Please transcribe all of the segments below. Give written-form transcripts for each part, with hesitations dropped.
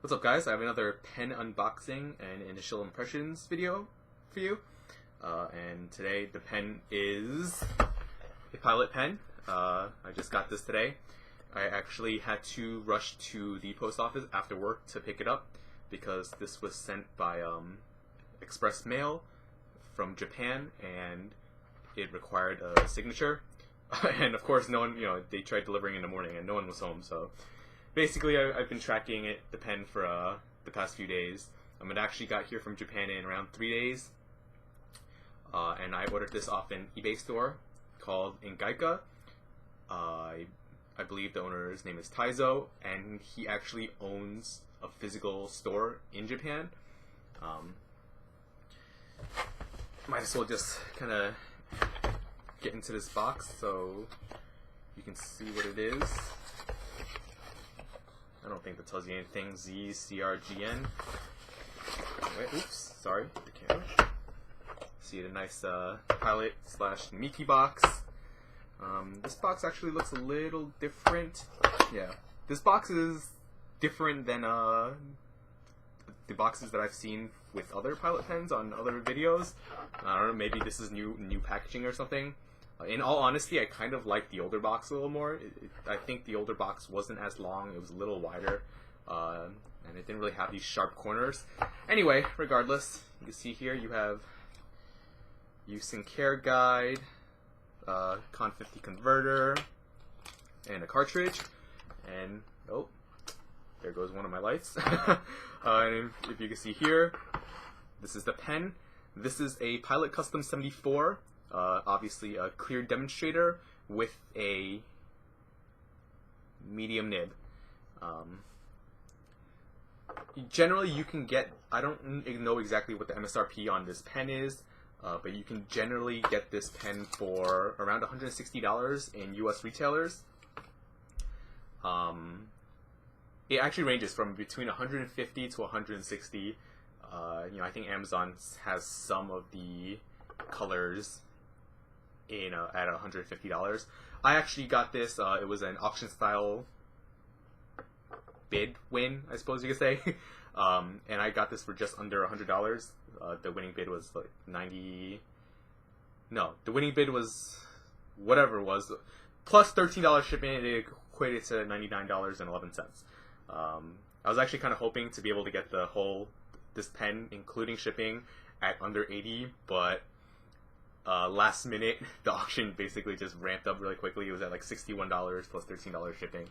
What's up, guys? I have another pen unboxing and initial impressions video for you. And today the pen is a Pilot pen. I just got this today. I actually had to rush to the post office after work to pick it up because this was sent by express mail from Japan, and it required a signature. And of course, no one, they tried delivering in the morning and no one was home, so basically I've been tracking the pen for the past few days. It actually got here from Japan in around 3 days, and I ordered this off an eBay store called Ingaika. I believe the owner's name is Taizo, and he actually owns a physical store in Japan. Might as well just kind of get into this box so you can see what it is. I don't think that tells you anything. ZCRGN. Wait, oops, sorry, the camera. See the nice Pilot / Miki box. This box actually looks a little different. Yeah, this box is different than the boxes that I've seen with other Pilot pens on other videos. I don't know, maybe this is new packaging or something. In all honesty, I kind of like the older box a little more. I think the older box wasn't as long, it was a little wider, and it didn't really have these sharp corners. Anyway, regardless, you can see here you have use and care guide, Con 50 converter, and a cartridge, and oh, there goes one of my lights. And if you can see here, this is the pen. This is a Pilot Custom 74. Obviously a clear demonstrator with a medium nib. Generally you can get, I don't know exactly what the MSRP on this pen is, but you can generally get this pen for around $160 in US retailers. It actually ranges from between 150 to 160. I think Amazon has some of the colors in at $150. I actually got this. It was an auction style bid win, I suppose you could say, and I got this for just under $100. The winning bid was like 90. No, the winning bid was whatever it was, plus $13 shipping. It equated to $99.11. I was actually kind of hoping to be able to get this pen, including shipping, at under 80, but last minute, the auction basically just ramped up really quickly. It was at like $61 plus $13 shipping.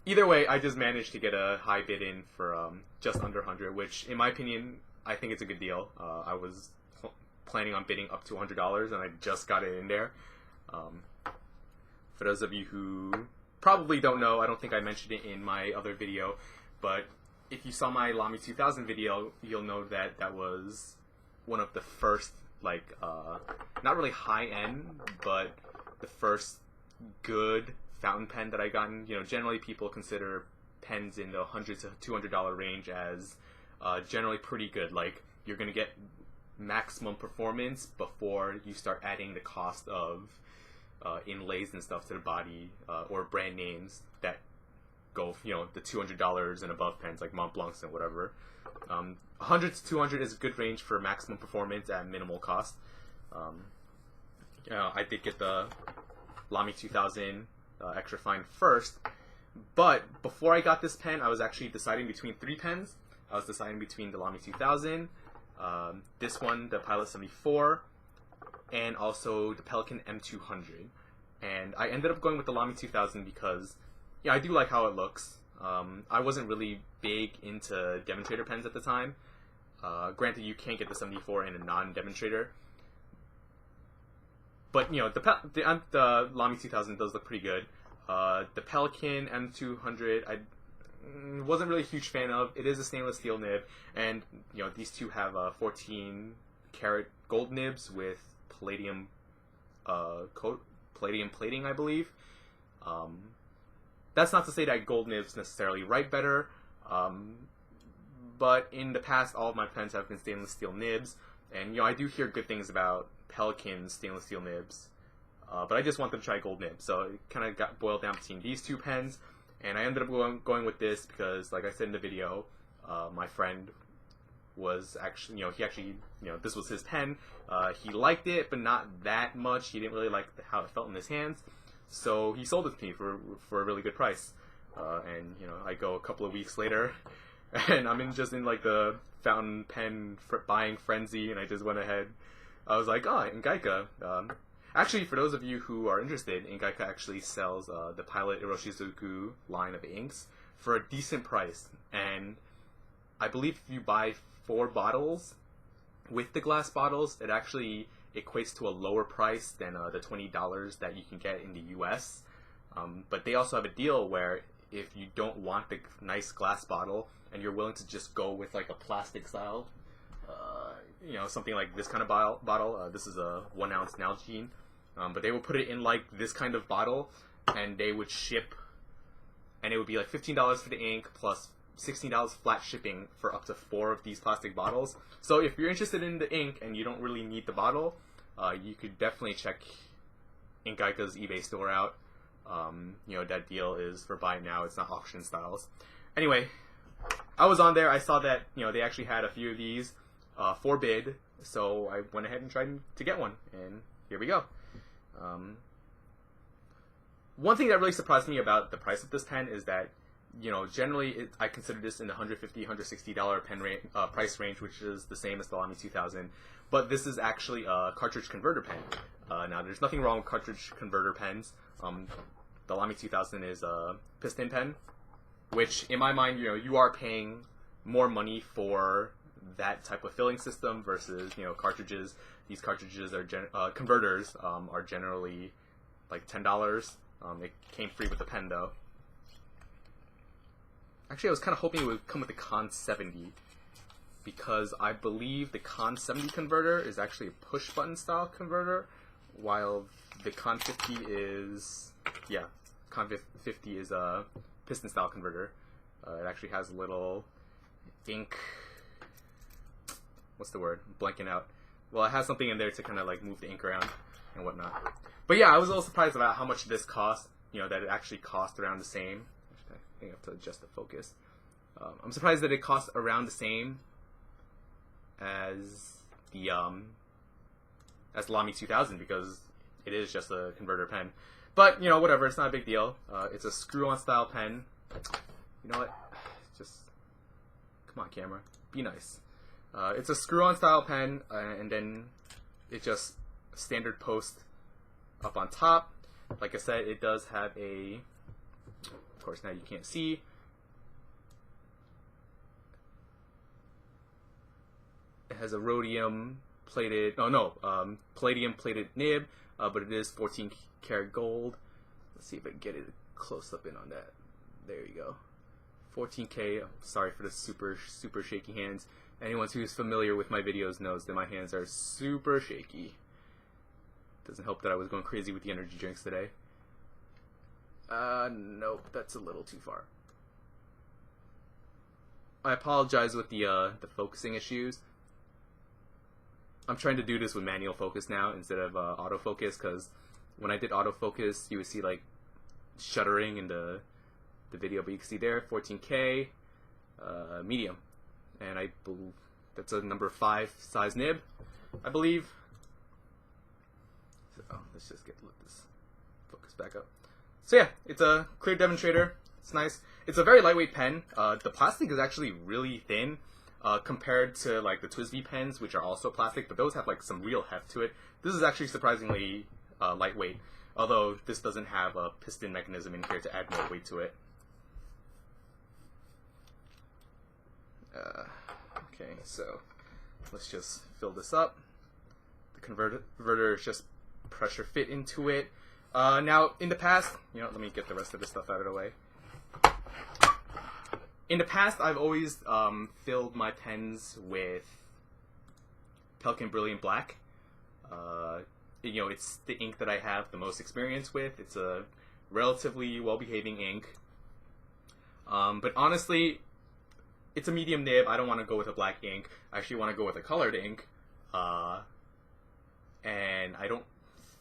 Either way, I just managed to get a high bid in for just under 100, which in my opinion, I think it's a good deal. I was planning on bidding up to $100, and I just got it in there. For those of you who probably don't know, I don't think I mentioned it in my other video, but if you saw my Lamy 2000 video, you'll know that that was one of the first, not really high-end, but the first good fountain pen that I gotten. Generally people consider pens in the $100 to $200 range as generally pretty good. Like, you're going to get maximum performance before you start adding the cost of inlays and stuff to the body, or brand names that go, the $200 and above pens like Montblancs and whatever. 100 to 200 is a good range for maximum performance at minimal cost. I did get the Lamy 2000 Extra Fine first, but before I got this pen, I was actually deciding between 3 pens. I was deciding between the Lamy 2000, this one, the Pilot 74, and also the Pelikan M200. And I ended up going with the Lamy 2000 because, I do like how it looks. I wasn't really big into demonstrator pens at the time. Granted, you can't get the 74 in a non-demonstrator, but the Lamy 2000 does look pretty good. The Pelikan M200, I wasn't really a huge fan of. It is a stainless steel nib, and these two have 14 karat gold nibs with palladium plating, I believe. That's not to say that gold nibs necessarily write better, but in the past, all of my pens have been stainless steel nibs, and I do hear good things about Pelikan stainless steel nibs, but I just wanted to try gold nibs, so it kind of got boiled down between these two pens. And I ended up going with this because, like I said in the video, my friend was actually, this was his pen. He liked it, but not that much. He didn't really like how it felt in his hands. So he sold it to me for a really good price. And, I go a couple of weeks later, and I'm in like the fountain pen buying frenzy, and I just went ahead. I was like, oh, Ingaika. Actually, for those of you who are interested, Ingaika actually sells the Pilot Iroshizuku line of inks for a decent price. And I believe if you buy 4 bottles with the glass bottles, it actually equates to a lower price than the $20 that you can get in the US. But they also have a deal where if you don't want the nice glass bottle and you're willing to just go with like a plastic style, something like this kind of bottle. This is a 1 ounce Nalgene, but they would put it in like this kind of bottle, and they would ship, and it would be like $15 for the ink plus $16 flat shipping for up to 4 of these plastic bottles. So if you're interested in the ink and you don't really need the bottle, you could definitely check Ingaika's eBay store out. That deal is for buy now. It's not auction styles. Anyway, I was on there. I saw that they actually had a few of these for bid, so I went ahead and tried to get one, and here we go. One thing that really surprised me about the price of this pen is that generally I consider this in the $150, $160 pen price range, which is the same as the Lamy 2000. But this is actually a cartridge converter pen. Now, there's nothing wrong with cartridge converter pens. The Lamy 2000 is a piston pen, which in my mind, you are paying more money for that type of filling system versus cartridges. These cartridges are converters are generally like $10. It came free with the pen though. Actually, I was kind of hoping it would come with the Con 70, because I believe the Con 70 converter is actually a push button style converter, while the Con 50 is, Con 50 is a piston style converter. It actually has a little ink, what's the word? I'm blanking out. Well, it has something in there to kind of like move the ink around and whatnot. But yeah, I was a little surprised about how much this cost, that it actually cost around the same. I think I have to adjust the focus. I'm surprised that it costs around the same as the Lamy 2000, because it is just a converter pen. But whatever, it's not a big deal. It's a screw-on style pen. You know what? Just come on, camera, be nice. It's a screw-on style pen, and then it just standard post up on top. Like I said, it does have a, of course now you can't see, it has a rhodium plated, palladium plated nib, but it is 14 karat gold. Let's see if I can get it close up in on that. There you go. 14K. I'm sorry for the super shaky hands. Anyone who's familiar with my videos knows that my hands are super shaky. Doesn't help that I was going crazy with the energy drinks today. Nope, that's a little too far. I apologize with the focusing issues. I'm trying to do this with manual focus now instead of autofocus, because when I did autofocus, you would see like shuddering in the video, but you can see there 14K, medium, and I believe that's a number 5 size nib, I believe. So let's just let this focus back up. So yeah, it's a clear demonstrator. It's nice. It's a very lightweight pen. The plastic is actually really thin compared to like the TWSBI pens, which are also plastic, but those have like some real heft to it. This is actually surprisingly lightweight, although this doesn't have a piston mechanism in here to add more weight to it. Okay, so let's just fill this up. The converter is just pressure fit into it. Now, in the past, let me get the rest of this stuff out of the way. In the past, I've always filled my pens with Pelikan Brilliant Black. It's the ink that I have the most experience with. It's a relatively well-behaving ink. But honestly, it's a medium nib. I don't want to go with a black ink. I actually want to go with a colored ink. And I don't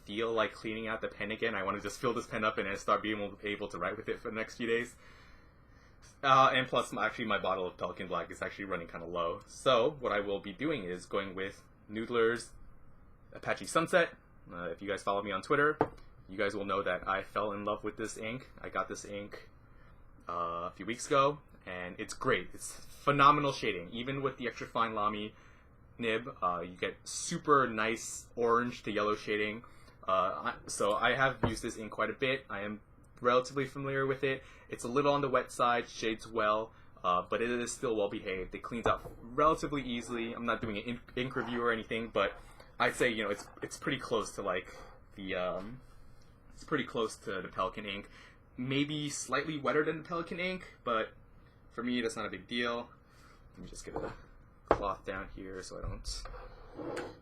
feel like cleaning out the pen again. I want to just fill this pen up and then start being able to write with it for the next few days. And plus, actually, my bottle of Pelikan Black is actually running kind of low. So what I will be doing is going with Noodler's Apache Sunset. If you guys follow me on Twitter, you guys will know that I fell in love with this ink. I got this ink a few weeks ago, and it's great. It's phenomenal shading. Even with the extra fine Lamy nib, you get super nice orange to yellow shading. So I have used this ink quite a bit. I am relatively familiar with it. It's a little on the wet side, shades well, but it is still well behaved. It cleans out relatively easily. I'm not doing an ink review or anything, but I'd say, you know, it's pretty close to like the it's pretty close to the Pelikan ink. Maybe slightly wetter than the Pelikan ink, but for me that's not a big deal. Let me just get a cloth down here so I don't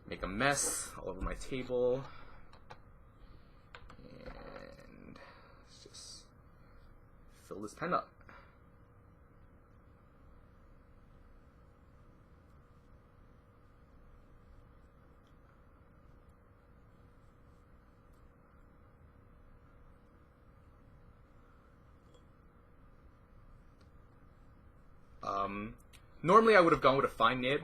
make a mess all over my table. And let's just fill this pen up. Normally I would have gone with a fine nib.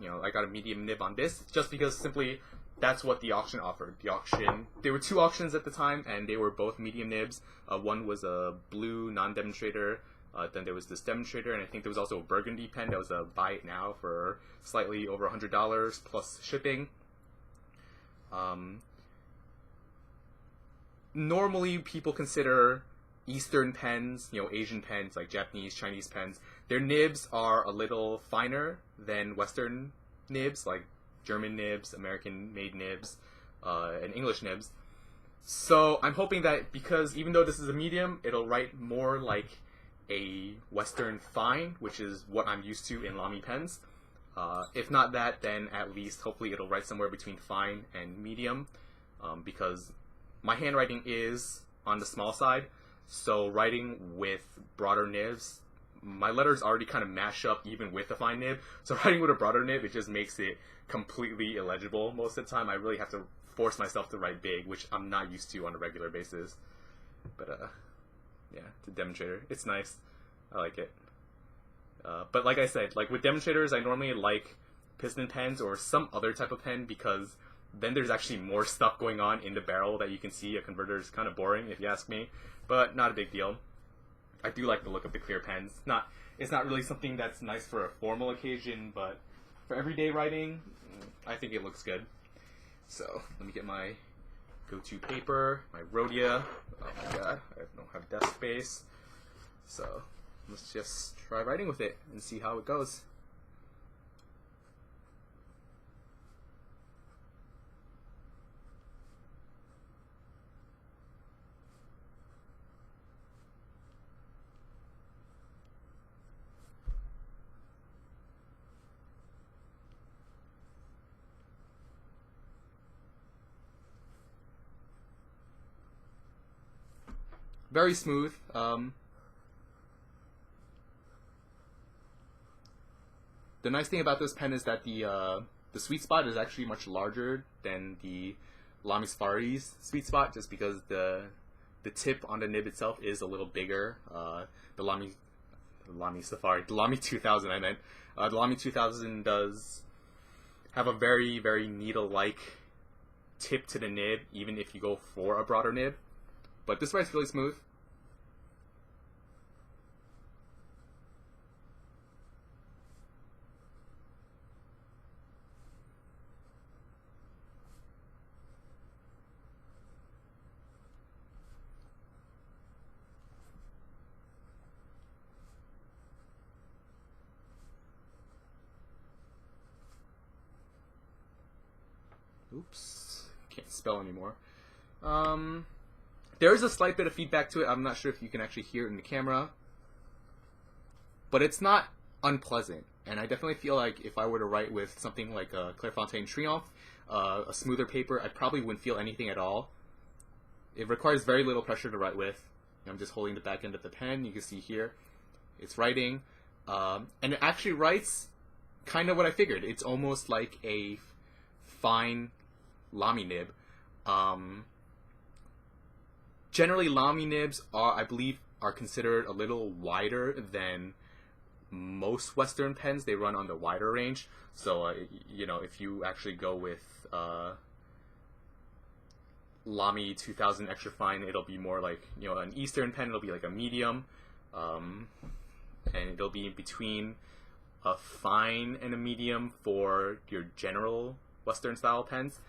You know, I got a medium nib on this just because simply that's what the auction offered. The auction, there were two auctions at the time, and they were both medium nibs. One was a blue non-demonstrator, then there was this demonstrator, and I think there was also a burgundy pen that was a buy it now for slightly over $100 plus shipping. Normally people consider Eastern pens, you know, Asian pens, like Japanese, Chinese pens, their nibs are a little finer than Western nibs, like German nibs, American-made nibs, and English nibs. So I'm hoping that because even though this is a medium, it'll write more like a Western fine, which is what I'm used to in Lamy pens. If not that, then at least hopefully it'll write somewhere between fine and medium, because my handwriting is on the small side. So writing with broader nibs, my letters already kind of mash up even with a fine nib. So writing with a broader nib, it just makes it completely illegible most of the time. I really have to force myself to write big, which I'm not used to on a regular basis. But yeah, the demonstrator, it's nice. I like it. But like I said, like with demonstrators, I normally like piston pens or some other type of pen because then there's actually more stuff going on in the barrel that you can see. A converter is kind of boring if you ask me, but not a big deal. I do like the look of the clear pens. It's not really something that's nice for a formal occasion, but for everyday writing, I think it looks good. So let me get my go-to paper, my Rhodia. Oh my god, I don't have desk space. So let's just try writing with it and see how it goes. Very smooth. The nice thing about this pen is that the sweet spot is actually much larger than the Lamy Safari's sweet spot, just because the tip on the nib itself is a little bigger. The Lamy 2000 I meant. The Lamy 2000 does have a very, very needle-like tip to the nib, even if you go for a broader nib. But this writes really smooth. Oops, can't spell anymore. There is a slight bit of feedback to it. I'm not sure if you can actually hear it in the camera, but it's not unpleasant. And I definitely feel like if I were to write with something like a Clairefontaine Triomphe, a smoother paper, I probably wouldn't feel anything at all. It requires very little pressure to write with. I'm just holding the back end of the pen. You can see here, it's writing, and it actually writes kind of what I figured. It's almost like a fine Lamy nib. Generally, Lamy nibs I believe, are considered a little wider than most Western pens. They run on the wider range. So, if you actually go with Lamy 2000 Extra Fine, it'll be more like, an Eastern pen. It'll be like a medium. And it'll be in between a fine and a medium for your general Western style pens.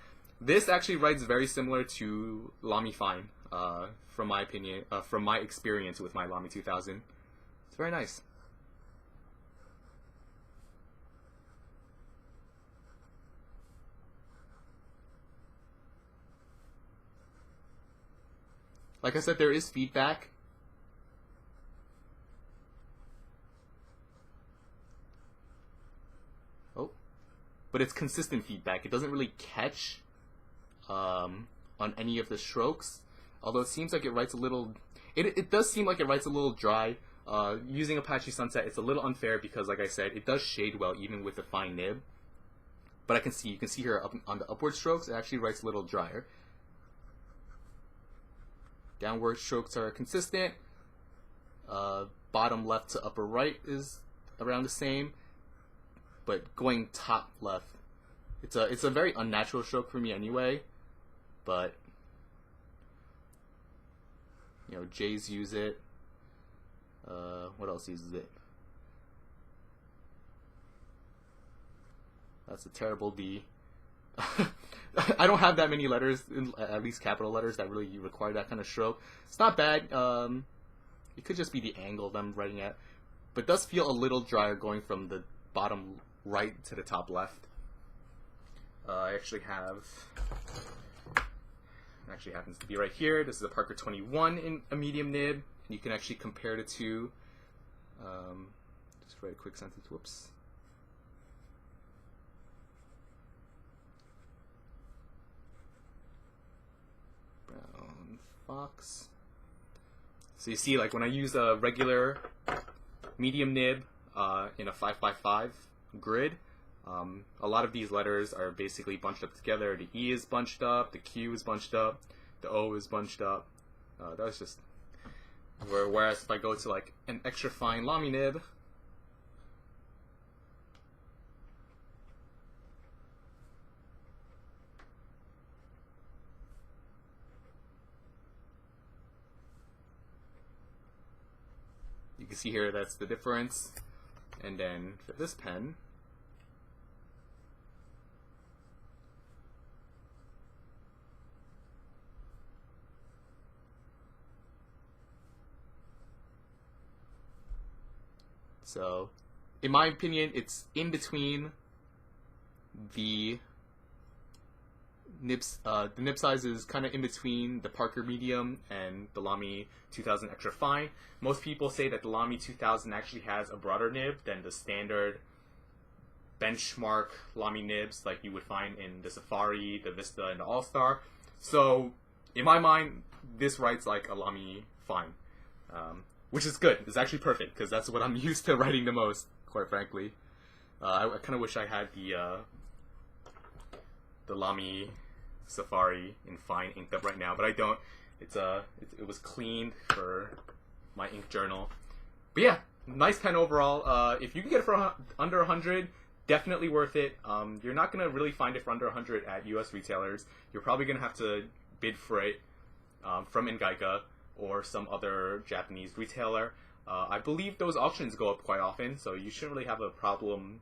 This actually writes very similar to Lamy Fine, from my opinion, from my experience with my Lamy 2000. It's very nice. Like I said, there is feedback. Oh, but it's consistent feedback. It doesn't really catch on any of the strokes. Although it seems like it writes a little... It does seem like it writes a little dry. Using Apache Sunset, it's a little unfair because, like I said, it does shade well even with a fine nib. But you can see here on the upward strokes, it actually writes a little drier. Downward strokes are consistent. Bottom left to upper right is around the same. But going top left, it's a very unnatural stroke for me anyway. But J's use it. What else uses it? That's a terrible D. I don't have that many letters, at least capital letters, that really require that kind of stroke. It's not bad. It could just be the angle that I'm writing at. But it does feel a little drier going from the bottom right to the top left. I actually have... It actually happens to be right here. This is a Parker 21 in a medium nib. You can actually compare the two. Just write a quick sentence. Whoops. Brown Fox. So you see, like when I use a regular medium nib in a 5x5 grid, a lot of these letters are basically bunched up together. The E is bunched up, the Q is bunched up, the O is bunched up. That's just... Whereas if I go to like an extra fine Lamy nib, you can see here that's the difference. And then for this pen, so in my opinion, it's in between the nibs. The nib size is kind of in between the Parker medium and the Lamy 2000 extra fine. Most people say that the Lamy 2000 actually has a broader nib than the standard benchmark Lamy nibs like you would find in the Safari, the Vista, and the All-Star. So in my mind, this writes like a Lamy fine, which is good. It's actually perfect because that's what I'm used to writing the most, quite frankly. I kind of wish I had the Lamy Safari in fine inked up right now, but I don't. It was cleaned for my ink journal. But yeah, nice pen overall. If you can get it for under 100, definitely worth it. You're not gonna really find it for under 100 at U.S. retailers. You're probably gonna have to bid for it from Ingaika or some other Japanese retailer. I believe those auctions go up quite often, so you shouldn't really have a problem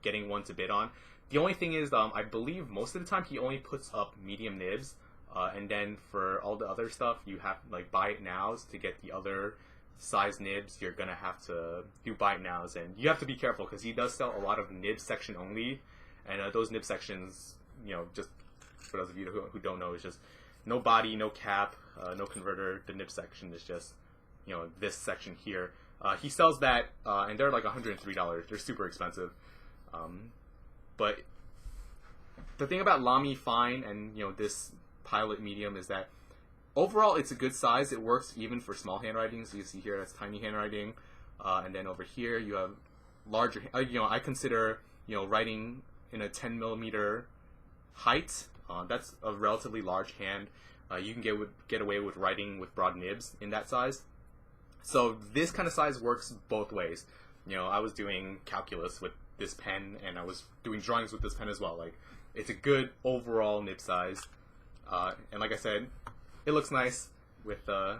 getting one to bid on. The only thing is, I believe most of the time he only puts up medium nibs, and then for all the other stuff, you have like buy it nows to get the other size nibs. You're gonna have to do buy it nows, and you have to be careful because he does sell a lot of nib section only, and those nib sections, just for those of you who don't know, is just no body, no cap, no converter. The nib section is just this section here. He sells that, and they're like $103. They're super expensive. But the thing about Lamy Fine and this Pilot Medium is that overall it's a good size. It works even for small handwriting. So you see here that's tiny handwriting, and then over here you have larger. I consider writing in a 10 millimeter height That's a relatively large hand. You can get away with writing with broad nibs in that size. So this kind of size works both ways. You know, I was doing calculus with this pen, and I was doing drawings with this pen as well. Like, it's a good overall nib size. And like I said, it looks nice with the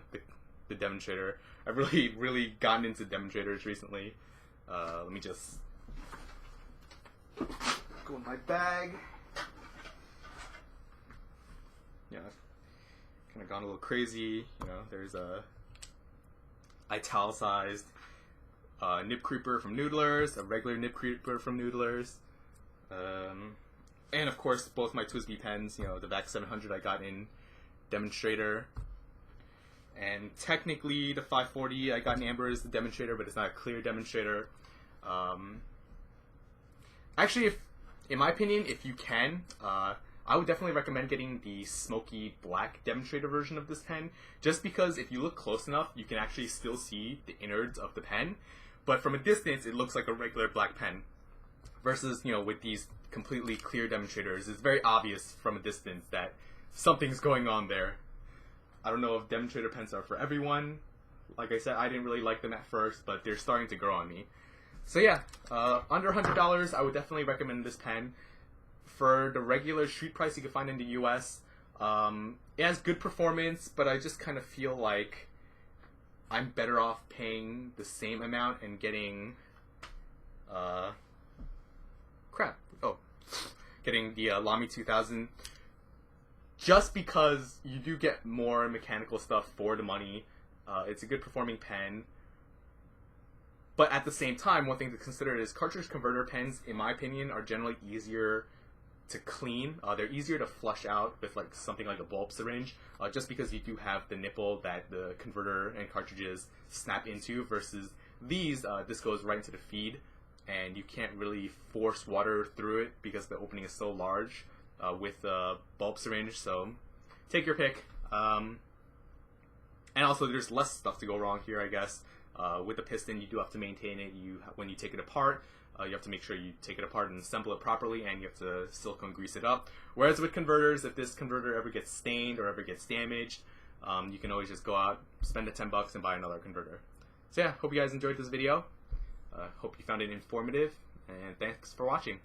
demonstrator. I've really gotten into demonstrators recently. Let me just go in my bag. Yeah, I've kind of gone a little crazy. You know, there's a italicized nib creeper from Noodlers, a regular nib creeper from Noodlers, and of course both my TWSBI pens. You know, the VAX 700 I got in demonstrator, and technically the 540 I got in amber is the demonstrator, but it's not a clear demonstrator. Actually, in my opinion, if you can, I would definitely recommend getting the smoky black demonstrator version of this pen, just because if you look close enough, you can actually still see the innards of the pen, but from a distance, it looks like a regular black pen. Versus, you know, with these completely clear demonstrators, it's very obvious from a distance that something's going on there. I don't know if demonstrator pens are for everyone. Like I said, I didn't really like them at first, but they're starting to grow on me. So yeah, under $100, I would definitely recommend this pen. For the regular street price you can find in the US, it has good performance, but I just kind of feel like I'm better off paying the same amount and getting, getting the Lamy 2000, just because you do get more mechanical stuff for the money. It's a good performing pen. But at the same time, one thing to consider is cartridge converter pens, in my opinion, are generally easier to clean. They're easier to flush out with like something like a bulb syringe, just because you do have the nipple that the converter and cartridges snap into, versus these, this goes right into the feed, and you can't really force water through it because the opening is so large with the bulb syringe. So take your pick. And also there's less stuff to go wrong here, I guess. With the piston, you do have to maintain it. When you take it apart, you have to make sure you take it apart and assemble it properly, and you have to silicone grease it up. Whereas with converters, if this converter ever gets stained or ever gets damaged, you can always just go out, spend the $10 and buy another converter. So yeah, hope you guys enjoyed this video. Hope you found it informative, and thanks for watching.